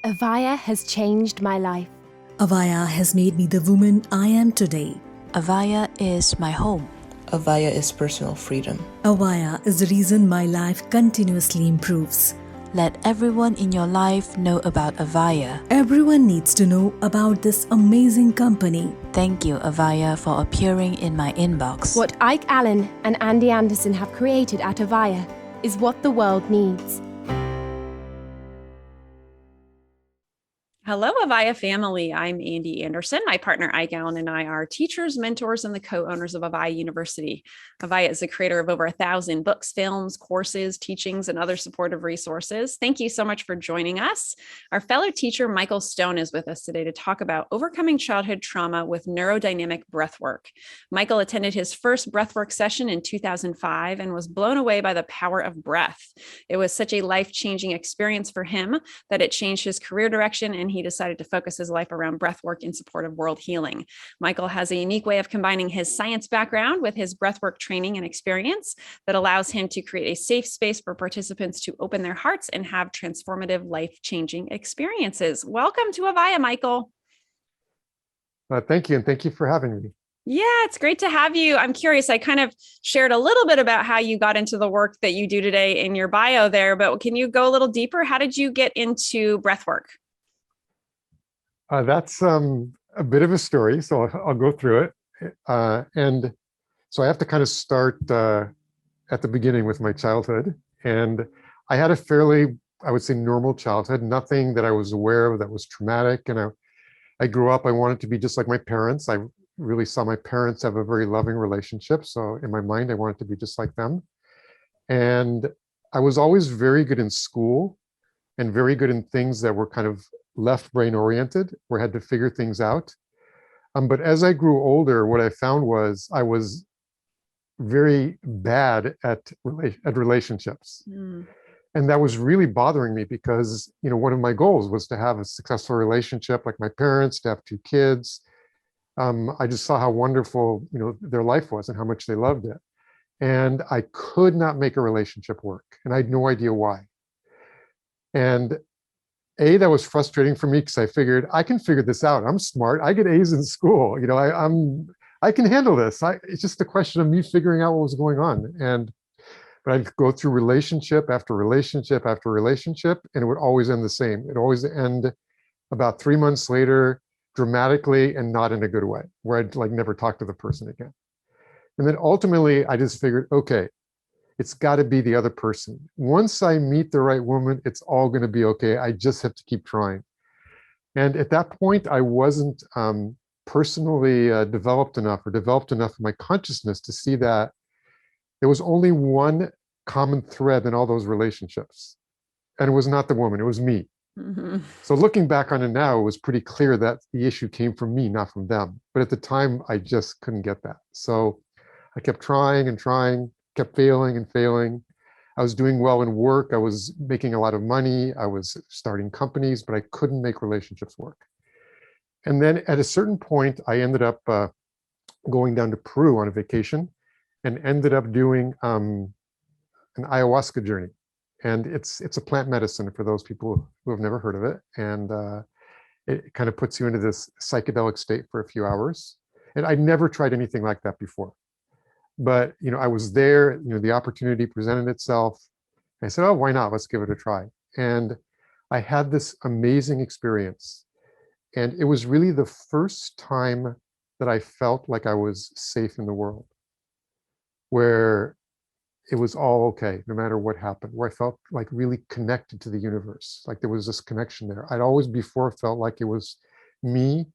Avaya has changed my life. Avaya has made me the woman I am today. Avaya is my home. Avaya is personal freedom. Avaya is the reason my life continuously improves. Let everyone in your life know about Avaya. Everyone needs to know about this amazing company. Thank you, Avaya, for appearing in my inbox. What Ike Allen and Andy Anderson have created at Avaya is what the world needs. Hello, Avaya family. I'm Andy Anderson. My partner Ike Allen and I are teachers, mentors, and the co-owners of Avaya University. Avaya is the creator of over 1,000 books, films, courses, teachings, and other supportive resources. Thank you so much for joining us. Our fellow teacher, Michael Stone, is with us today to talk about overcoming childhood trauma with neurodynamic breathwork. Michael attended his first breathwork session in 2005 and was blown away by the power of breath. It was such a life-changing experience for him that it changed his career direction, and he decided to focus his life around breathwork in support of world healing. Michael has a unique way of combining his science background with his breathwork training and experience that allows him to create a safe space for participants to open their hearts and have transformative, life-changing experiences. Welcome to Avaya, Michael. Thank you, and thank you for having me. Yeah, it's great to have you. I'm curious, I kind of shared a little bit about how you got into the work that you do today in your bio there, but can you go a little deeper? How did you get into breathwork? That's a bit of a story, so I'll go through it. And so I have to kind of start at the beginning with my childhood. And I had a fairly, I would say, normal childhood, nothing that I was aware of that was traumatic. And I grew up, I wanted to be just like my parents. I really saw my parents have a very loving relationship. So in my mind, I wanted to be just like them. And I was always very good in school and very good in things that were kind of left brain oriented, where I had to figure things out. But as I grew older, what I found was I was very bad at relationships. And that was really bothering me because, one of my goals was to have a successful relationship like my parents, to have 2 kids. I just saw how wonderful, their life was and how much they loved it. And I could not make a relationship work, and I had no idea why. And that was frustrating for me because I figured I can figure this out. I'm smart. I get A's in school. I can handle this. It's just a question of me figuring out what was going on. But I'd go through relationship after relationship after relationship, and it would always end the same. It always end about 3 months later, dramatically and not in a good way, where I'd never talk to the person again. And then ultimately, I just figured, okay, it's got to be the other person. Once I meet the right woman, it's all going to be okay. I just have to keep trying. And at that point, I wasn't personally developed enough in my consciousness to see that there was only one common thread in all those relationships. And it was not the woman, it was me. Mm-hmm. So looking back on it now, it was pretty clear that the issue came from me, not from them. But at the time, I just couldn't get that. So I kept trying and trying, kept failing and failing. I was doing well in work. I was making a lot of money. I was starting companies, but I couldn't make relationships work. And then at a certain point, I ended up going down to Peru on a vacation and ended up doing an ayahuasca journey. And it's a plant medicine for those people who have never heard of it. And it kind of puts you into this psychedelic state for a few hours. And I'd never tried anything like that before. But, I was there, the opportunity presented itself. I said, oh, why not? Let's give it a try. And I had this amazing experience. And it was really the first time that I felt like I was safe in the world, where it was all okay, no matter what happened, where I felt like really connected to the universe. Like there was this connection there. I'd always before felt like it was me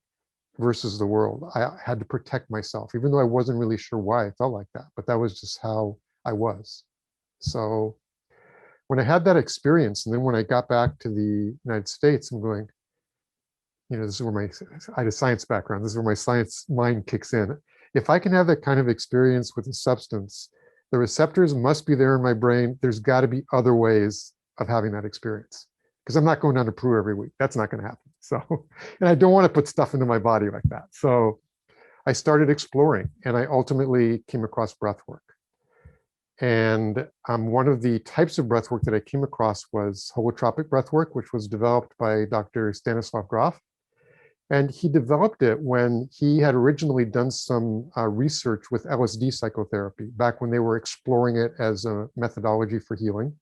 versus the world. I had to protect myself, even though I wasn't really sure why I felt like that, but that was just how I was. So when I had that experience, and then when I got back to the United States, I'm going, this is where I had a science background. This is where my science mind kicks in. If I can have that kind of experience with a substance, the receptors must be there in my brain. There's got to be other ways of having that experience, because I'm not going down to Peru every week. That's not going to happen. So, and I don't want to put stuff into my body like that. So I started exploring, and I ultimately came across breath work. And one of the types of breath work that I came across was holotropic breath work, which was developed by Dr. Stanislav Grof. And he developed it when he had originally done some research with LSD psychotherapy, back when they were exploring it as a methodology for healing,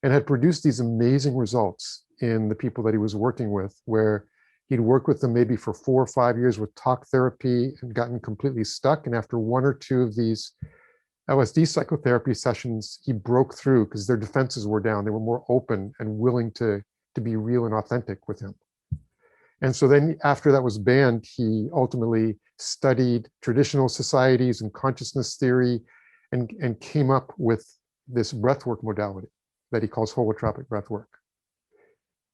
and had produced these amazing results in the people that he was working with, where he'd worked with them maybe for 4 or 5 years with talk therapy and gotten completely stuck. And after 1 or 2 of these LSD psychotherapy sessions, he broke through because their defenses were down. They were more open and willing to be real and authentic with him. And so then after that was banned, he ultimately studied traditional societies and consciousness theory and came up with this breathwork modality that he calls holotropic breathwork.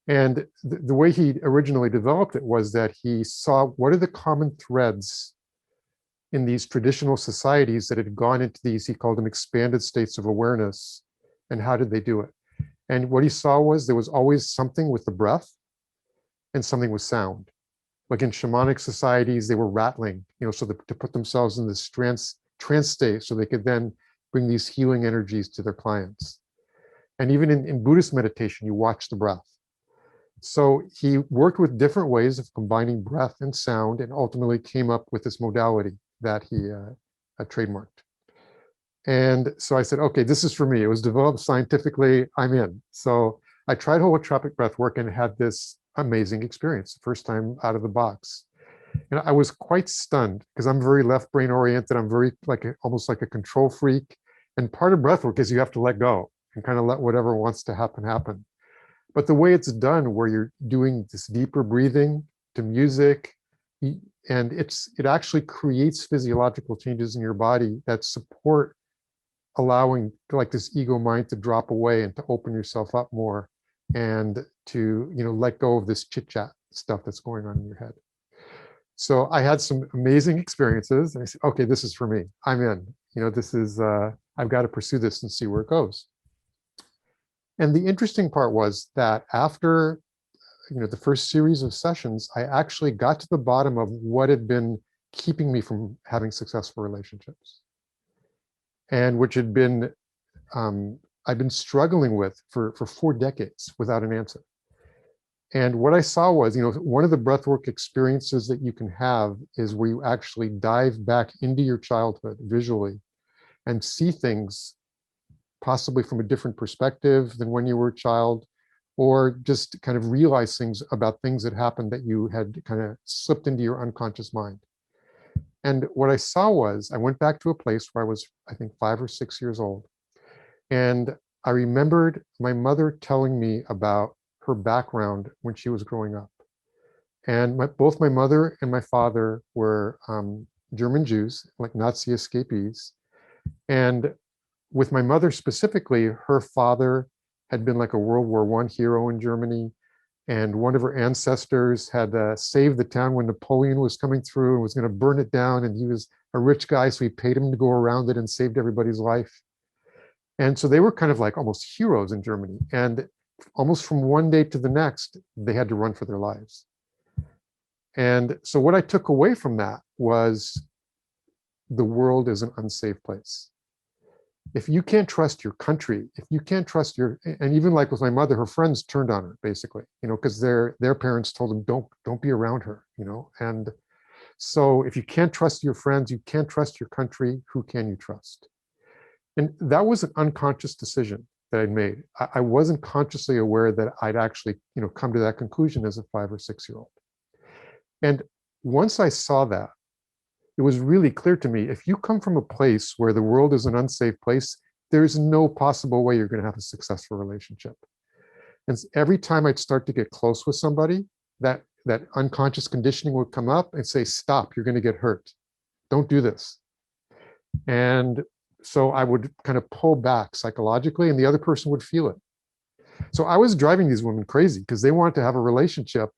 And the way he originally developed it was that he saw what are the common threads in these traditional societies that had gone into these, he called them expanded states of awareness, and how did they do it? And what he saw was there was always something with the breath and something with sound. Like in shamanic societies, they were rattling, so to put themselves in this trance state so they could then bring these healing energies to their clients. And even in Buddhist meditation, you watch the breath. So he worked with different ways of combining breath and sound and ultimately came up with this modality that he trademarked. And so I said, okay, this is for me. It was developed scientifically, I'm in. So I tried holotropic breath work and had this amazing experience the first time out of the box. And I was quite stunned because I'm very left brain oriented. I'm very almost like a control freak. And part of breath work is you have to let go and kind of let whatever wants to happen, happen. But the way it's done, where you're doing this deeper breathing to music, and it actually creates physiological changes in your body that support allowing this ego mind to drop away and to open yourself up more and to let go of this chit chat stuff that's going on in your head. So I had some amazing experiences and I said, okay, this is for me. I'm in. This is I've got to pursue this and see where it goes. And the interesting part was that after the first series of sessions, I actually got to the bottom of what had been keeping me from having successful relationships, and which had been I've been struggling with for 4 decades without an answer. And what I saw was, one of the breathwork experiences that you can have is where you actually dive back into your childhood visually and see things possibly from a different perspective than when you were a child, or just kind of realize things about things that happened that you had kind of slipped into your unconscious mind. And what I saw was, I went back to a place where I was, I think, 5 or 6 years old. And I remembered my mother telling me about her background when she was growing up. And both my mother and my father were German Jews, like Nazi escapees. And with my mother specifically, her father had been like a World War I hero in Germany. And one of her ancestors had saved the town when Napoleon was coming through and was going to burn it down. And he was a rich guy, so he paid him to go around it and saved everybody's life. And so they were kind of like almost heroes in Germany. And almost from one day to the next, they had to run for their lives. And so what I took away from that was the world is an unsafe place. If you can't trust your country, if you can't trust and even like with my mother, her friends turned on her basically, because their parents told them, don't be around her, And so if you can't trust your friends, you can't trust your country, who can you trust? And that was an unconscious decision that I'd made. I wasn't consciously aware that I'd actually, come to that conclusion as a 5 or 6 year old. And once I saw that, it was really clear to me, if you come from a place where the world is an unsafe place, there's no possible way you're going to have a successful relationship. And every time I'd start to get close with somebody, that unconscious conditioning would come up and say, stop, you're going to get hurt. Don't do this. And so I would kind of pull back psychologically, and the other person would feel it. So I was driving these women crazy because they wanted to have a relationship,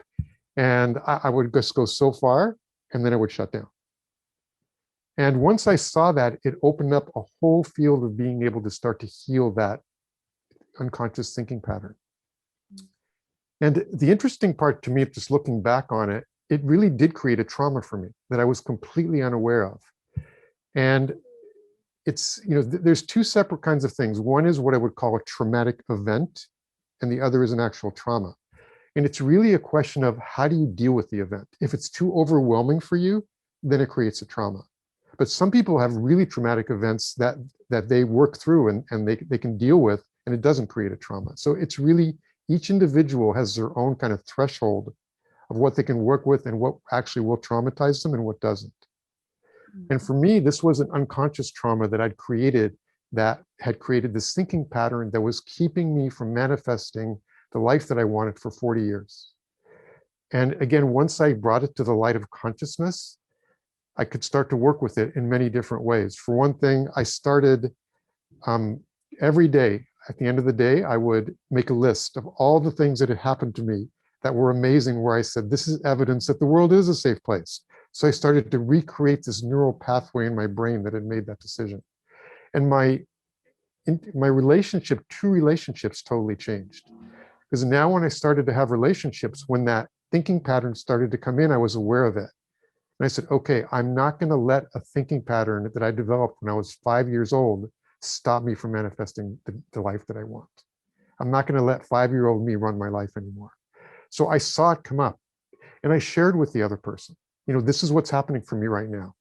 and I would just go so far, and then I would shut down. And once I saw that, it opened up a whole field of being able to start to heal that unconscious thinking pattern. And the interesting part to me, just looking back on it, it really did create a trauma for me that I was completely unaware of. And it's, there's two separate kinds of things. One is what I would call a traumatic event, and the other is an actual trauma. And it's really a question of how do you deal with the event? If it's too overwhelming for you, then it creates a trauma. But some people have really traumatic events that they work through and they can deal with, and it doesn't create a trauma. So it's really, each individual has their own kind of threshold of what they can work with and what actually will traumatize them and what doesn't. And for me, this was an unconscious trauma that I'd created that had created this thinking pattern that was keeping me from manifesting the life that I wanted for 40 years. And again, once I brought it to the light of consciousness, I could start to work with it in many different ways. For one thing, I started every day, at the end of the day, I would make a list of all the things that had happened to me that were amazing, where I said, this is evidence that the world is a safe place. So I started to recreate this neural pathway in my brain that had made that decision. And my relationship to relationships totally changed. Because now when I started to have relationships, when that thinking pattern started to come in, I was aware of it. And I said, okay, I'm not going to let a thinking pattern that I developed when I was 5 years old stop me from manifesting the life that I want. I'm not going to let 5-year-old me run my life anymore. So I saw it come up and I shared with the other person, this is what's happening for me right now.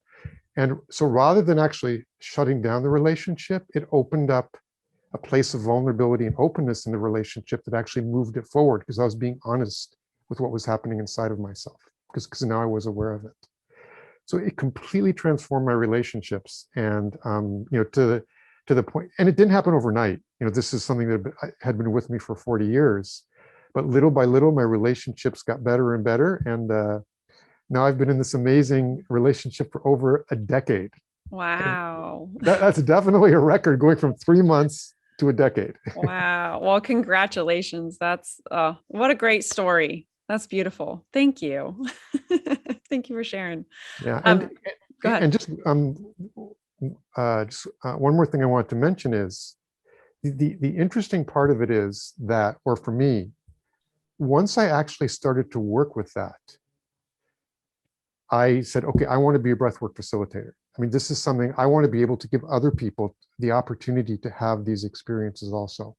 And so rather than actually shutting down the relationship, it opened up a place of vulnerability and openness in the relationship that actually moved it forward, because I was being honest with what was happening inside of myself, because now I was aware of it. So it completely transformed my relationships, and to the point, and it didn't happen overnight. This is something that had been with me for 40 years, but little by little, my relationships got better and better. And now I've been in this amazing relationship for over a decade. Wow. That's definitely a record, going from 3 months to a decade. Wow. Well, congratulations. That's what a great story. That's beautiful. Thank you. Thank you for sharing. Yeah. Go ahead. And just one more thing I want to mention is the interesting part of it is that, or for me, once I actually started to work with that, I said, okay, I want to be a breathwork facilitator. I mean, this is something I want to be able to give other people the opportunity to have these experiences also.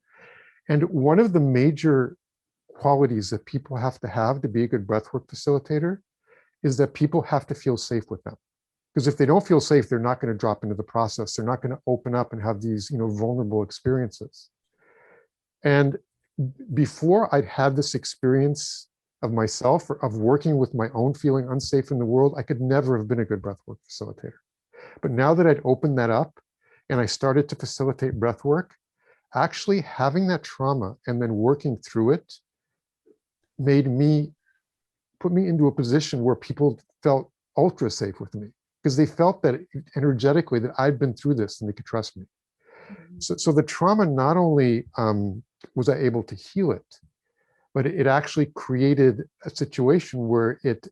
And one of the major qualities that people have to be a good breathwork facilitator is that people have to feel safe with them. Because if they don't feel safe, they're not going to drop into the process. They're not going to open up and have these, vulnerable experiences. And before I'd had this experience of myself, or of working with my own feeling unsafe in the world, I could never have been a good breathwork facilitator. But now that I'd opened that up and I started to facilitate breathwork, actually having that trauma and then working through it put me into a position where people felt ultra safe with me, because they felt that energetically that I'd been through this and they could trust me. So the trauma, not only was I able to heal it, but it actually created a situation where it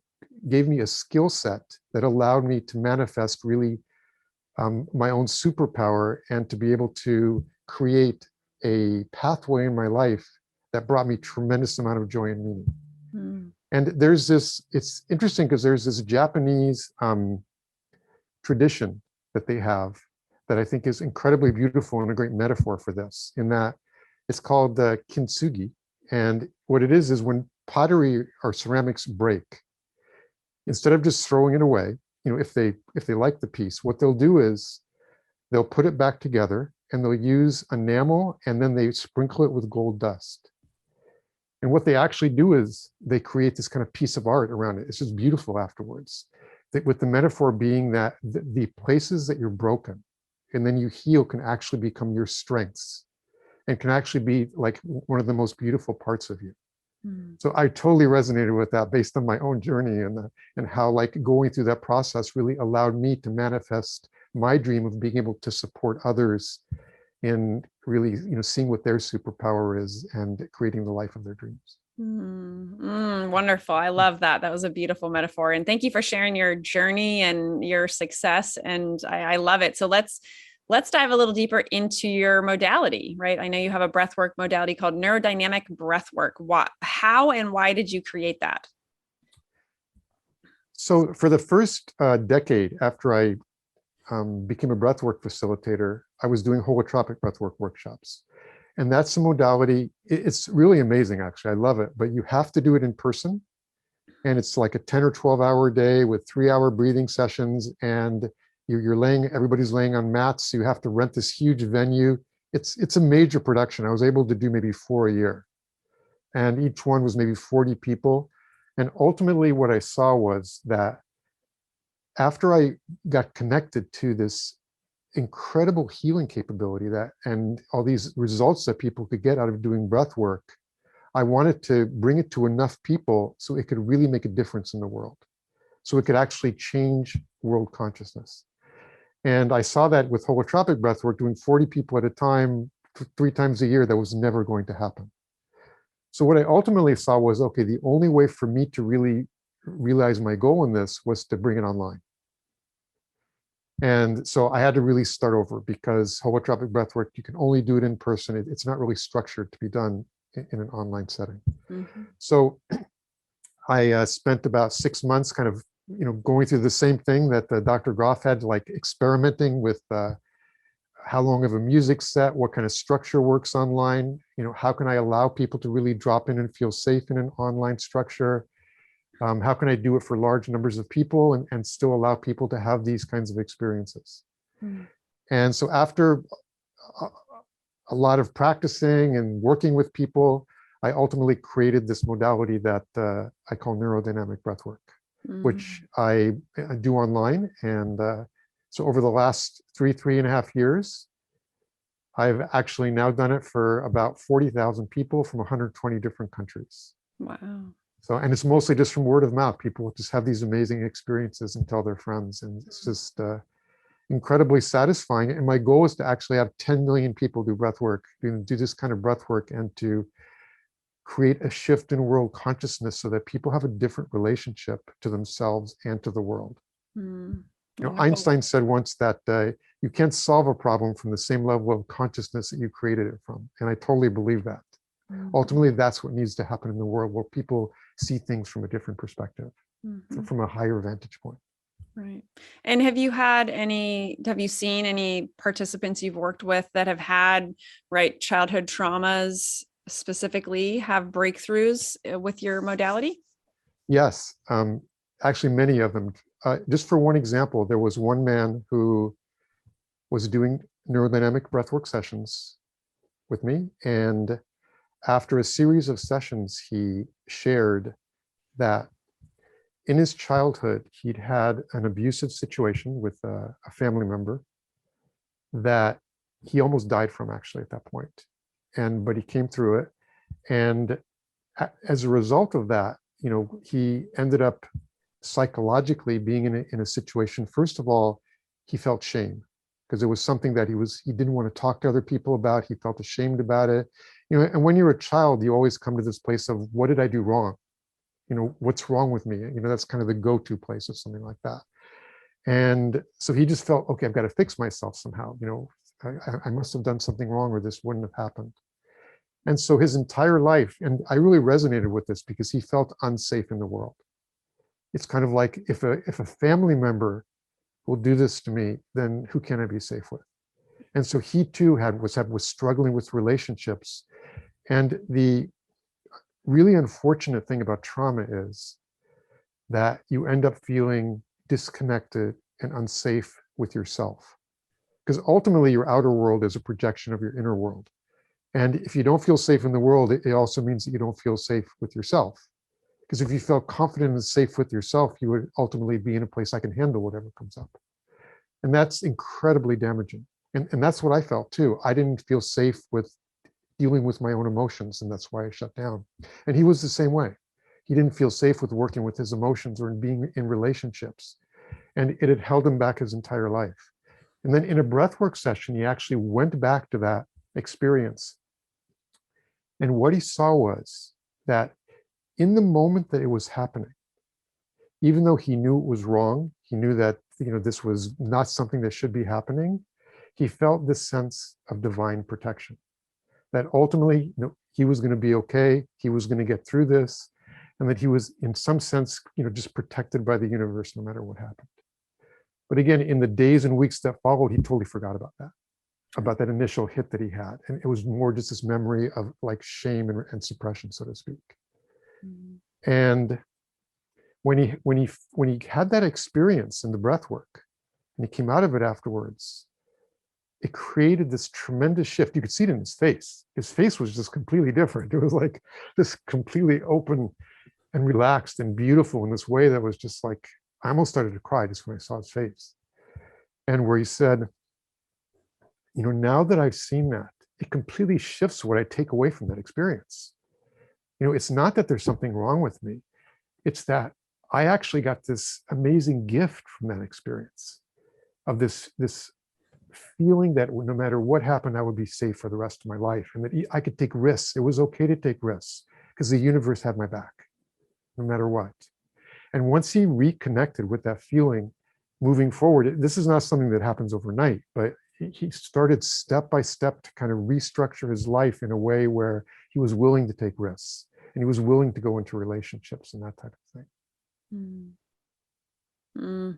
gave me a skill set that allowed me to manifest really my own superpower, and to be able to create a pathway in my life that brought me tremendous amount of joy and meaning. And there's this, it's interesting because there's this Japanese tradition that they have that I think is incredibly beautiful and a great metaphor for this, in that it's called the kintsugi. And what it is when pottery or ceramics break, instead of just throwing it away, if they like the piece, what they'll do is they'll put it back together and they'll use enamel, and then they sprinkle it with gold dust. And what they actually do is they create this kind of piece of art around it. It's just beautiful afterwards. With the metaphor being that the places that you're broken and then you heal can actually become your strengths, and can actually be like one of the most beautiful parts of you. So I totally resonated with that based on my own journey, and how like going through that process really allowed me to manifest my dream of being able to support others in really, seeing what their superpower is and creating the life of their dreams. Wonderful. I love that. That was a beautiful metaphor. And thank you for sharing your journey and your success. And I love it. So let's dive a little deeper into your modality, right? I know you have a breathwork modality called neurodynamic breathwork. How and why did you create that? So for the first decade after I became a breathwork facilitator, I was doing holotropic breathwork workshops. And that's a modality, it's really amazing, actually. I love it, but you have to do it in person. And it's like a 10 or 12 hour day with 3-hour breathing sessions. And everybody's laying on mats. So you have to rent this huge venue. It's a major production. I was able to do maybe 4 a year. And each one was maybe 40 people. And ultimately what I saw was that after I got connected to this incredible healing capability and all these results that people could get out of doing breath work, I wanted to bring it to enough people so it could really make a difference in the world. So it could actually change world consciousness. And I saw that with holotropic breath work, doing 40 people at a time, 3 times a year, that was never going to happen. So what I ultimately saw was, okay, the only way for me to really realize my goal in this was to bring it online. And so I had to really start over, because holotropic breathwork, you can only do it in person. It's not really structured to be done in an online setting. Mm-hmm. So I spent about 6 months kind of, going through the same thing that Dr. Groff had, like experimenting with how long of a music set, what kind of structure works online, how can I allow people to really drop in and feel safe in an online structure? How can I do it for large numbers of people and still allow people to have these kinds of experiences? Mm. And so after a lot of practicing and working with people, I ultimately created this modality that I call neurodynamic breathwork, which I do online. And so over the last 3.5 years, I've actually now done it for about 40,000 people from 120 different countries. Wow. So, and it's mostly just from word of mouth. People just have these amazing experiences and tell their friends. And it's just incredibly satisfying. And my goal is to actually have 10 million people do breath work, do this kind of breath work, and to create a shift in world consciousness so that people have a different relationship to themselves and to the world. Einstein said once that you can't solve a problem from the same level of consciousness that you created it from. And I totally believe that. Ultimately, that's what needs to happen in the world, where people see things from a different perspective, from a higher vantage point. Right. And have you seen any participants you've worked with that have had, childhood traumas specifically, have breakthroughs with your modality? Yes, actually many of them. Just for one example, there was one man who was doing neurodynamic breathwork sessions with me, and after a series of sessions, he shared that in his childhood, he'd had an abusive situation with a family member that he almost died from, actually, at that point. But he came through it. And as a result of that, he ended up psychologically being in a situation. First of all, he felt shame, because it was something that he didn't want to talk to other people about. He felt ashamed about it. And when you're a child, you always come to this place of, what did I do wrong? What's wrong with me? That's kind of the go-to place or something like that. And so he just felt, okay, I've got to fix myself somehow. I must have done something wrong, or this wouldn't have happened. And so his entire life, and I really resonated with this, because he felt unsafe in the world. It's kind of like, if a family member will do this to me, then who can I be safe with? And so he too was struggling with relationships. And the really unfortunate thing about trauma is that you end up feeling disconnected and unsafe with yourself, because ultimately your outer world is a projection of your inner world. And if you don't feel safe in the world, it also means that you don't feel safe with yourself. Because if you felt confident and safe with yourself, you would ultimately be in a place, I can handle whatever comes up. And that's incredibly damaging. And that's what I felt too. I didn't feel safe with dealing with my own emotions, and that's why I shut down. And he was the same way. He didn't feel safe with working with his emotions or in being in relationships. And it had held him back his entire life. And then in a breathwork session, he actually went back to that experience. And what he saw was that in the moment that it was happening, even though he knew it was wrong, he knew that this was not something that should be happening, he felt this sense of divine protection, that ultimately he was going to be okay, he was going to get through this, and that he was in some sense just protected by the universe no matter what happened. But again, in the days and weeks that followed, he totally forgot about that initial hit that he had. And it was more just this memory of like shame and suppression, so to speak. And when he had that experience in the breath work, and he came out of it afterwards, it created this tremendous shift. You could see it in his face. His face was just completely different. It was like this completely open and relaxed and beautiful in this way that was just like, I almost started to cry just when I saw his face. And where he said, you know, now that I've seen that, it completely shifts what I take away from that experience. You know, it's not that there's something wrong with me. It's that I actually got this amazing gift from that experience of this feeling that no matter what happened, I would be safe for the rest of my life, and that I could take risks. It was okay to take risks because the universe had my back, no matter what. And once he reconnected with that feeling, moving forward, this is not something that happens overnight, but he started step by step to kind of restructure his life in a way where he was willing to take risks and he was willing to go into relationships and that type of thing.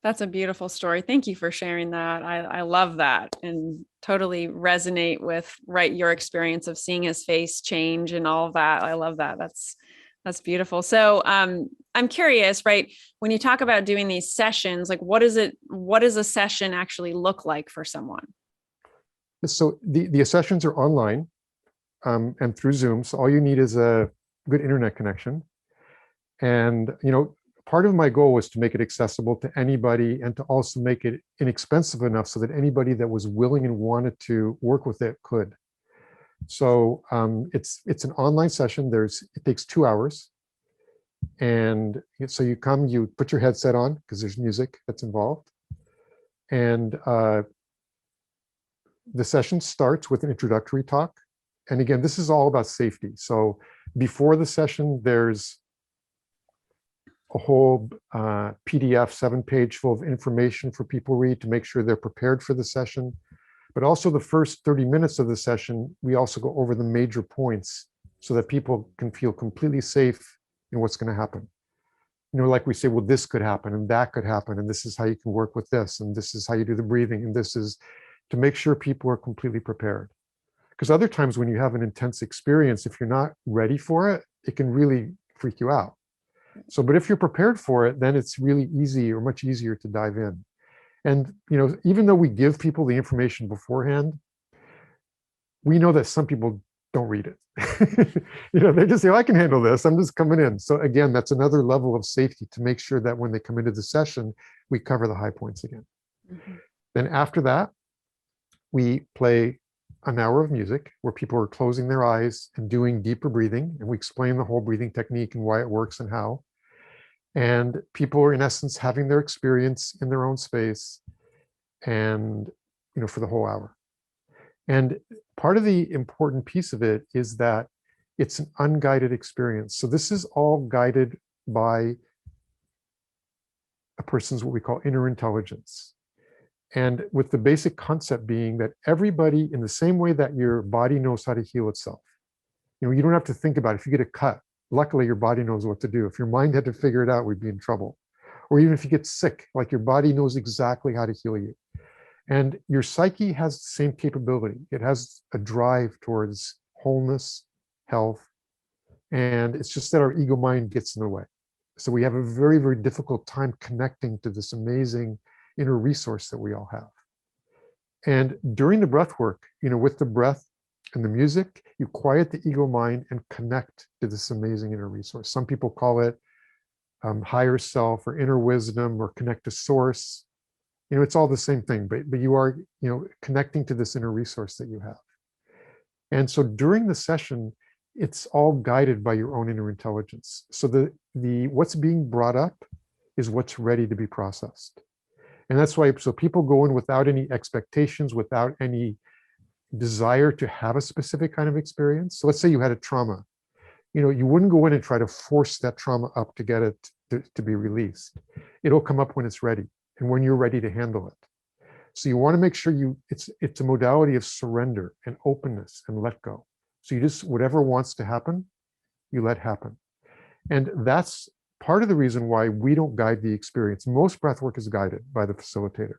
That's a beautiful story. Thank you for sharing that. I love that and totally resonate with your experience of seeing his face change and all of that. I love that. That's beautiful. So I'm curious, right? When you talk about doing these sessions, like what does a session actually look like for someone? So the sessions are online and through Zoom. So all you need is a good internet connection. And, you know, part of my goal was to make it accessible to anybody and to also make it inexpensive enough so that anybody that was willing and wanted to work with it could. So it's an online session. It takes 2 hours. And so you come, you put your headset on because there's music that's involved. And the session starts with an introductory talk. And again, this is all about safety. So before the session, there's a whole PDF 7-page full of information for people to read to make sure they're prepared for the session. But also the first 30 minutes of the session, we also go over the major points so that people can feel completely safe in what's going to happen. You know, like we say, well, this could happen and that could happen, and this is how you can work with this, and this is how you do the breathing, and this is to make sure people are completely prepared. Because other times when you have an intense experience, if you're not ready for it, it can really freak you out. So, but if you're prepared for it, then it's really easy or much easier to dive in. And, you know, even though we give people the information beforehand, we know that some people don't read it. You know, they just say, oh, I can handle this. I'm just coming in. So again, that's another level of safety to make sure that when they come into the session, we cover the high points again. Then after that, we play an hour of music where people are closing their eyes and doing deeper breathing. And we explain the whole breathing technique and why it works and how. And people are in essence having their experience in their own space and, you know, for the whole hour. And part of the important piece of it is that it's an unguided experience. So this is all guided by a person's what we call inner intelligence. And with the basic concept being that everybody, in the same way that your body knows how to heal itself, you know, you don't have to think about it. If you get a cut, luckily your body knows what to do. If your mind had to figure it out, we'd be in trouble. Or even if you get sick, like your body knows exactly how to heal you. And your psyche has the same capability. It has a drive towards wholeness, health, and it's just that our ego mind gets in the way. So we have a very, very difficult time connecting to this amazing inner resource that we all have. And during the breath work, you know, with the breath and the music, you quiet the ego mind and connect to this amazing inner resource. Some people call it higher self or inner wisdom or connect to source. You know, it's all the same thing, but you are, you know, connecting to this inner resource that you have. And so during the session, it's all guided by your own inner intelligence. So the what's being brought up is what's ready to be processed. And that's why, so people go in without any expectations, without any desire to have a specific kind of experience. So let's say you had a trauma, you know, you wouldn't go in and try to force that trauma up to get it to be released. It'll come up when it's ready and when you're ready to handle it. So you want to make sure it's a modality of surrender and openness and let go. So you just, whatever wants to happen, you let happen. And that's part of the reason why we don't guide the experience, most breath work is guided by the facilitator.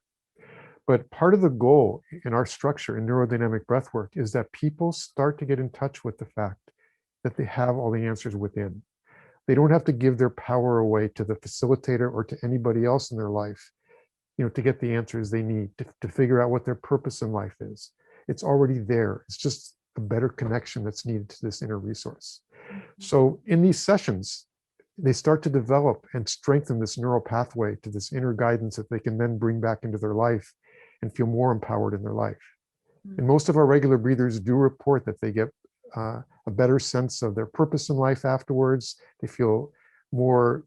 But part of the goal in our structure in neurodynamic breath work is that people start to get in touch with the fact that they have all the answers within. They don't have to give their power away to the facilitator or to anybody else in their life, to get the answers they need, to figure out what their purpose in life is. It's already there. It's just a better connection that's needed to this inner resource. So in these sessions, they start to develop and strengthen this neural pathway to this inner guidance that they can then bring back into their life and feel more empowered in their life. And most of our regular breathers do report that they get a better sense of their purpose in life afterwards. They feel more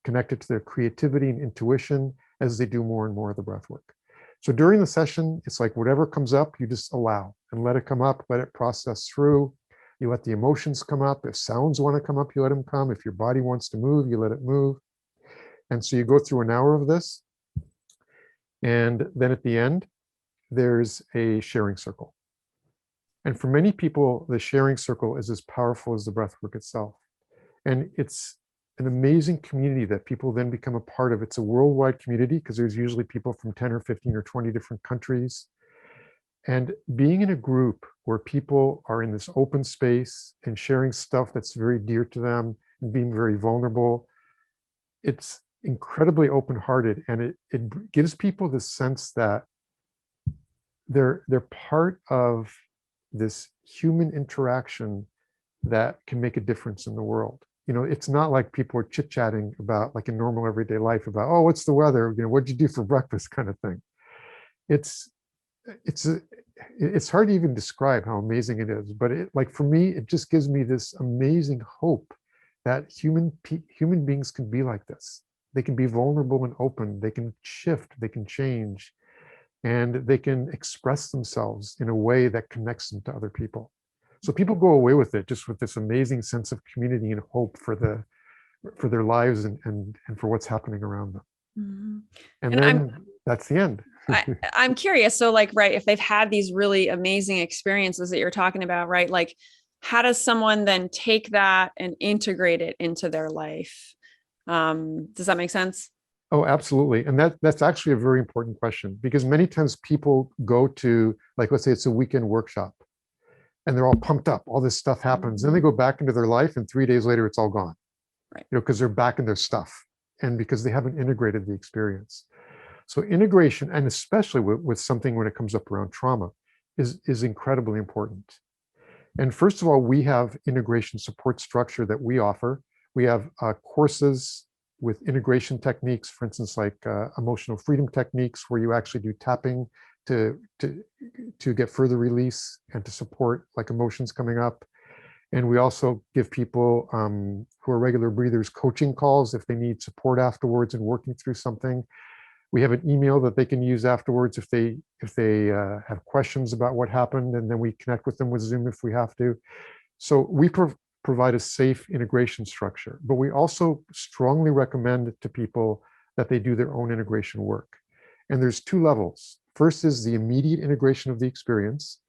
connected to their creativity and intuition as they do more and more of the breath work. So during the session, it's like whatever comes up, you just allow and let it come up, let it process through. You let the emotions come up. If sounds want to come up, you let them come. If your body wants to move, you let it move. And so you go through an hour of this. And then at the end, there's a sharing circle. And for many people, the sharing circle is as powerful as the breath work itself. And it's an amazing community that people then become a part of. It's a worldwide community because there's usually people from 10 or 15 or 20 different countries. And being in a group where people are in this open space and sharing stuff that's very dear to them and being very vulnerable, it's incredibly open-hearted, and it gives people the sense that they're part of this human interaction that can make a difference in the world. It's not like people are chit-chatting about, like in normal everyday life, about, oh, what's the weather? What'd you do for breakfast kind of thing. It's hard to even describe how amazing it is. But for me, it just gives me this amazing hope that human beings can be like this. They can be vulnerable and open. They can shift, they can change, and they can express themselves in a way that connects them to other people. So people go away with it just with this amazing sense of community and hope for their lives and for what's happening around them. Mm-hmm. And then that's the end. I'm curious. So right, if they've had these really amazing experiences that you're talking about, right? Like, how does someone then take that and integrate it into their life? Does that make sense? Oh, absolutely. And that's actually a very important question, because many times people go to, like, let's say it's a weekend workshop and they're all pumped up, all this stuff happens. Then they go back into their life and 3 days later, it's all gone, right? Because they're back in their stuff and because they haven't integrated the experience. So integration, and especially with something when it comes up around trauma, is incredibly important. And first of all, we have integration support structure that we offer. We have courses with integration techniques, for instance, like emotional freedom techniques, where you actually do tapping to get further release and to support like emotions coming up. And we also give people who are regular breathers coaching calls if they need support afterwards and working through something. We have an email that they can use afterwards if they have questions about what happened, and then we connect with them with Zoom if we have to. So we provide a safe integration structure, but we also strongly recommend to people that they do their own integration work. And there's two levels. First is the immediate integration of the experience.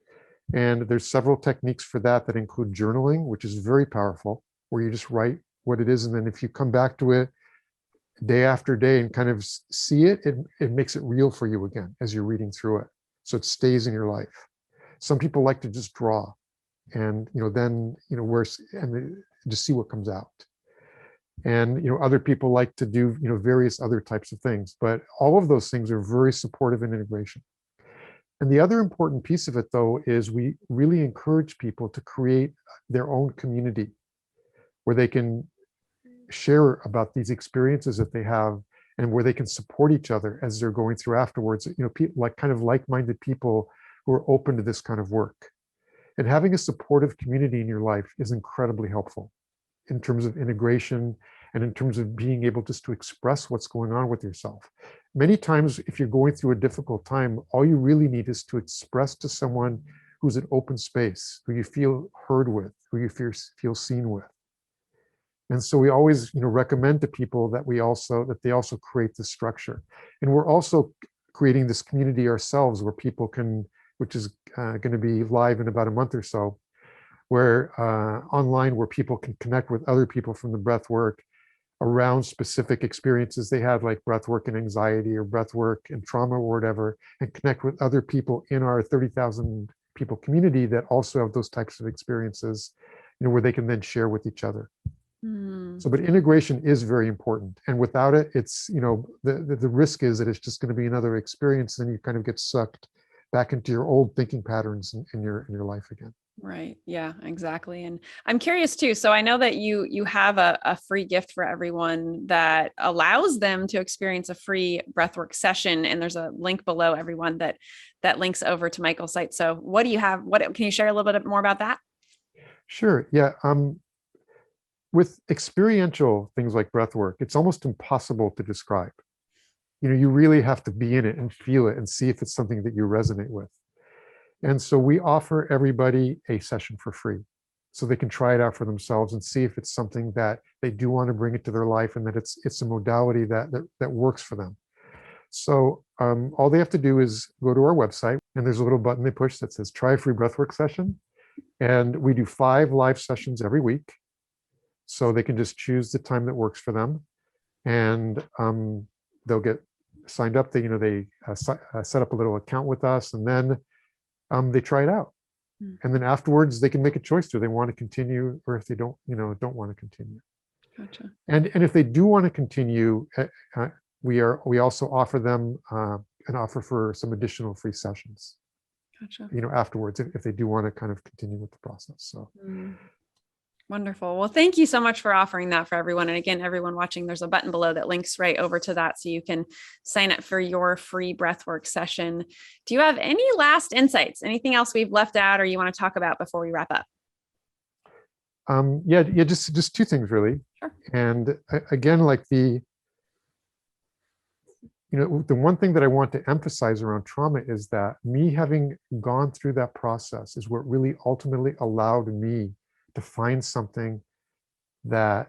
And there's several techniques for that include journaling, which is very powerful, where you just write what it is. And then if you come back to it day after day and kind of see it, it makes it real for you again as you're reading through it. So it stays in your life. Some people like to just draw and, then, just see what comes out. And, other people like to do, various other types of things, but all of those things are very supportive in integration. And the other important piece of it, though, is we really encourage people to create their own community where they can share about these experiences that they have and where they can support each other as they're going through afterwards, people like kind of like-minded people who are open to this kind of work. And having a supportive community in your life is incredibly helpful in terms of integration and in terms of being able just to express what's going on with yourself. Many times, if you're going through a difficult time, all you really need is to express to someone who's an open space, who you feel heard with, who you feel seen with. And so we always, recommend to people that they also create this structure. And we're also creating this community ourselves where people can, which is going to be live in about a month or so, where online, where people can connect with other people from the breath work, around specific experiences they had, like breathwork and anxiety or breathwork and trauma or whatever, and connect with other people in our 30,000 people community that also have those types of experiences, where they can then share with each other. So, but integration is very important. And without it, it's, the risk is that it's just going to be another experience, and you kind of get sucked back into your old thinking patterns in your life again. Right. Yeah, exactly. And I'm curious too. So I know that you have a free gift for everyone that allows them to experience a free breathwork session. And there's a link below, everyone, that links over to Michael's site. So what do you have? Can you share a little bit more about that? Sure. Yeah. With experiential things like breathwork, it's almost impossible to describe. You really have to be in it and feel it and see if it's something that you resonate with. And so we offer everybody a session for free, so they can try it out for themselves and see if it's something that they do want to bring into their life, and that it's a modality that works for them. So all they have to do is go to our website, and there's a little button they push that says try a free breathwork session. And we do 5 live sessions every week. So they can just choose the time that works for them, and they'll get signed up. They set up a little account with us, and then they try it out. And then afterwards they can make a choice. Do they want to continue, or if they don't want to continue? Gotcha. And if they do want to continue, we also offer them an offer for some additional free sessions. Gotcha. Afterwards, if they do want to kind of continue with the process. So. Wonderful. Well, thank you so much for offering that for everyone. And again, everyone watching, there's a button below that links right over to that, so you can sign up for your free breathwork session. Do you have any last insights? Anything else we've left out or you want to talk about before we wrap up? Yeah, just 2 things really. Sure. And again, like the one thing that I want to emphasize around trauma is that me having gone through that process is what really ultimately allowed me to find something that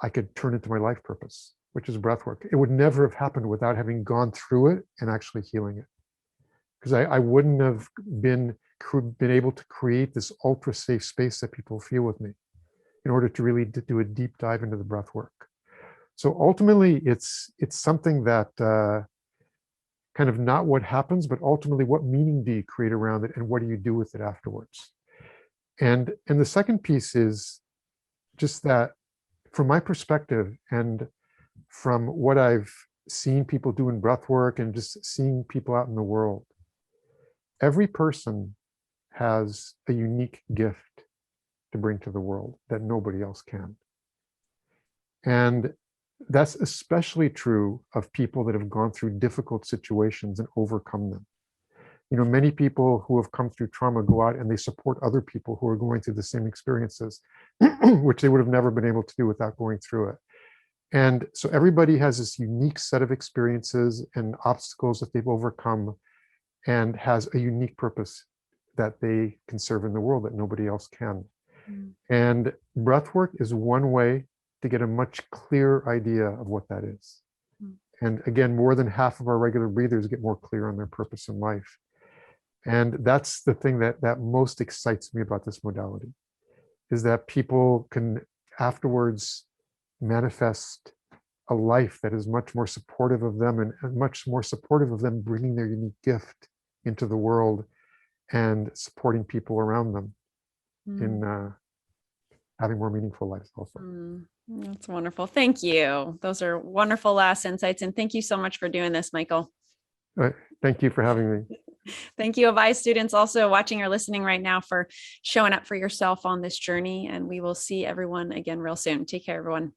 I could turn into my life purpose, which is breathwork. It would never have happened without having gone through it and actually healing it. Because I wouldn't have been able to create this ultra safe space that people feel with me in order to really do a deep dive into the breathwork. So ultimately, it's something that kind of not what happens, but ultimately what meaning do you create around it, and what do you do with it afterwards? And the second piece is just that, from my perspective and from what I've seen people do in breathwork and just seeing people out in the world, every person has a unique gift to bring to the world that nobody else can. And that's especially true of people that have gone through difficult situations and overcome them. Many people who have come through trauma go out and they support other people who are going through the same experiences, which they would have never been able to do without going through it. And so everybody has this unique set of experiences and obstacles that they've overcome, and has a unique purpose that they can serve in the world that nobody else can. And breathwork is one way to get a much clearer idea of what that is. And again, more than half of our regular breathers get more clear on their purpose in life. And that's the thing that most excites me about this modality, is that people can afterwards manifest a life that is much more supportive of them, and much more supportive of them bringing their unique gift into the world and supporting people around them in having more meaningful lives also. That's wonderful. Thank you. Those are wonderful last insights. And thank you so much for doing this, Michael. Thank you for having me. Thank you, Avaya students, also watching or listening right now, for showing up for yourself on this journey. And we will see everyone again real soon. Take care, everyone.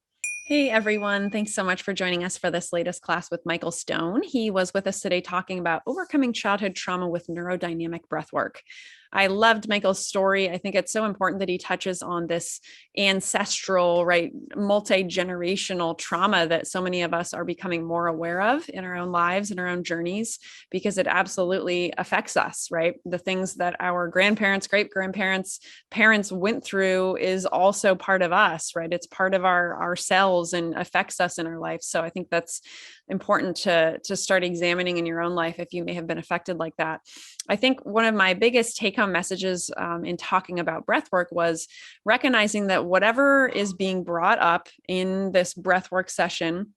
Hey, everyone. Thanks so much for joining us for this latest class with Michael Stone. He was with us today talking about overcoming childhood trauma with neurodynamic breathwork. I loved Michael's story. I think it's so important that he touches on this ancestral, right, multi-generational trauma that so many of us are becoming more aware of in our own lives and our own journeys, because it absolutely affects us, right? The things that our grandparents, great-grandparents, parents went through is also part of us, right? It's part of our cells and affects us in our life. So I think that's important to start examining in your own life if you may have been affected like that. I think one of my biggest take-home messages in talking about breathwork was recognizing that whatever is being brought up in this breathwork session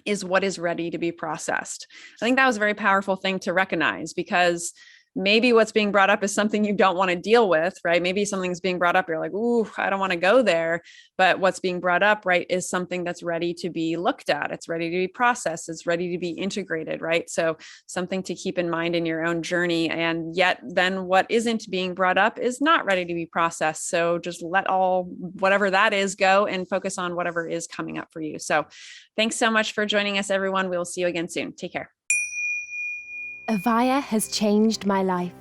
is what is ready to be processed. I think that was a very powerful thing to recognize, because maybe what's being brought up is something you don't want to deal with, right? Maybe something's being brought up, you're like, ooh, I don't want to go there. But what's being brought up, right, is something that's ready to be looked at. It's ready to be processed. It's ready to be integrated, right? So something to keep in mind in your own journey. And yet then what isn't being brought up is not ready to be processed. So just let whatever that is go and focus on whatever is coming up for you. So thanks so much for joining us, everyone. We will see you again soon. Take care. Avaya has changed my life.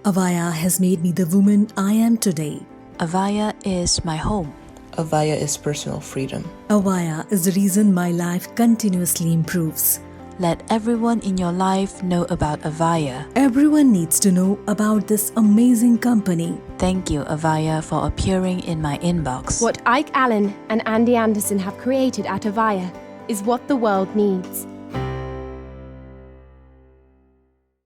Avaya has made me the woman I am today. Avaya is my home. Avaya is personal freedom. Avaya is the reason my life continuously improves. Let everyone in your life know about Avaya. Everyone needs to know about this amazing company. Thank you, Avaya, for appearing in my inbox. What Ike Allen and Andy Anderson have created at Avaya is what the world needs.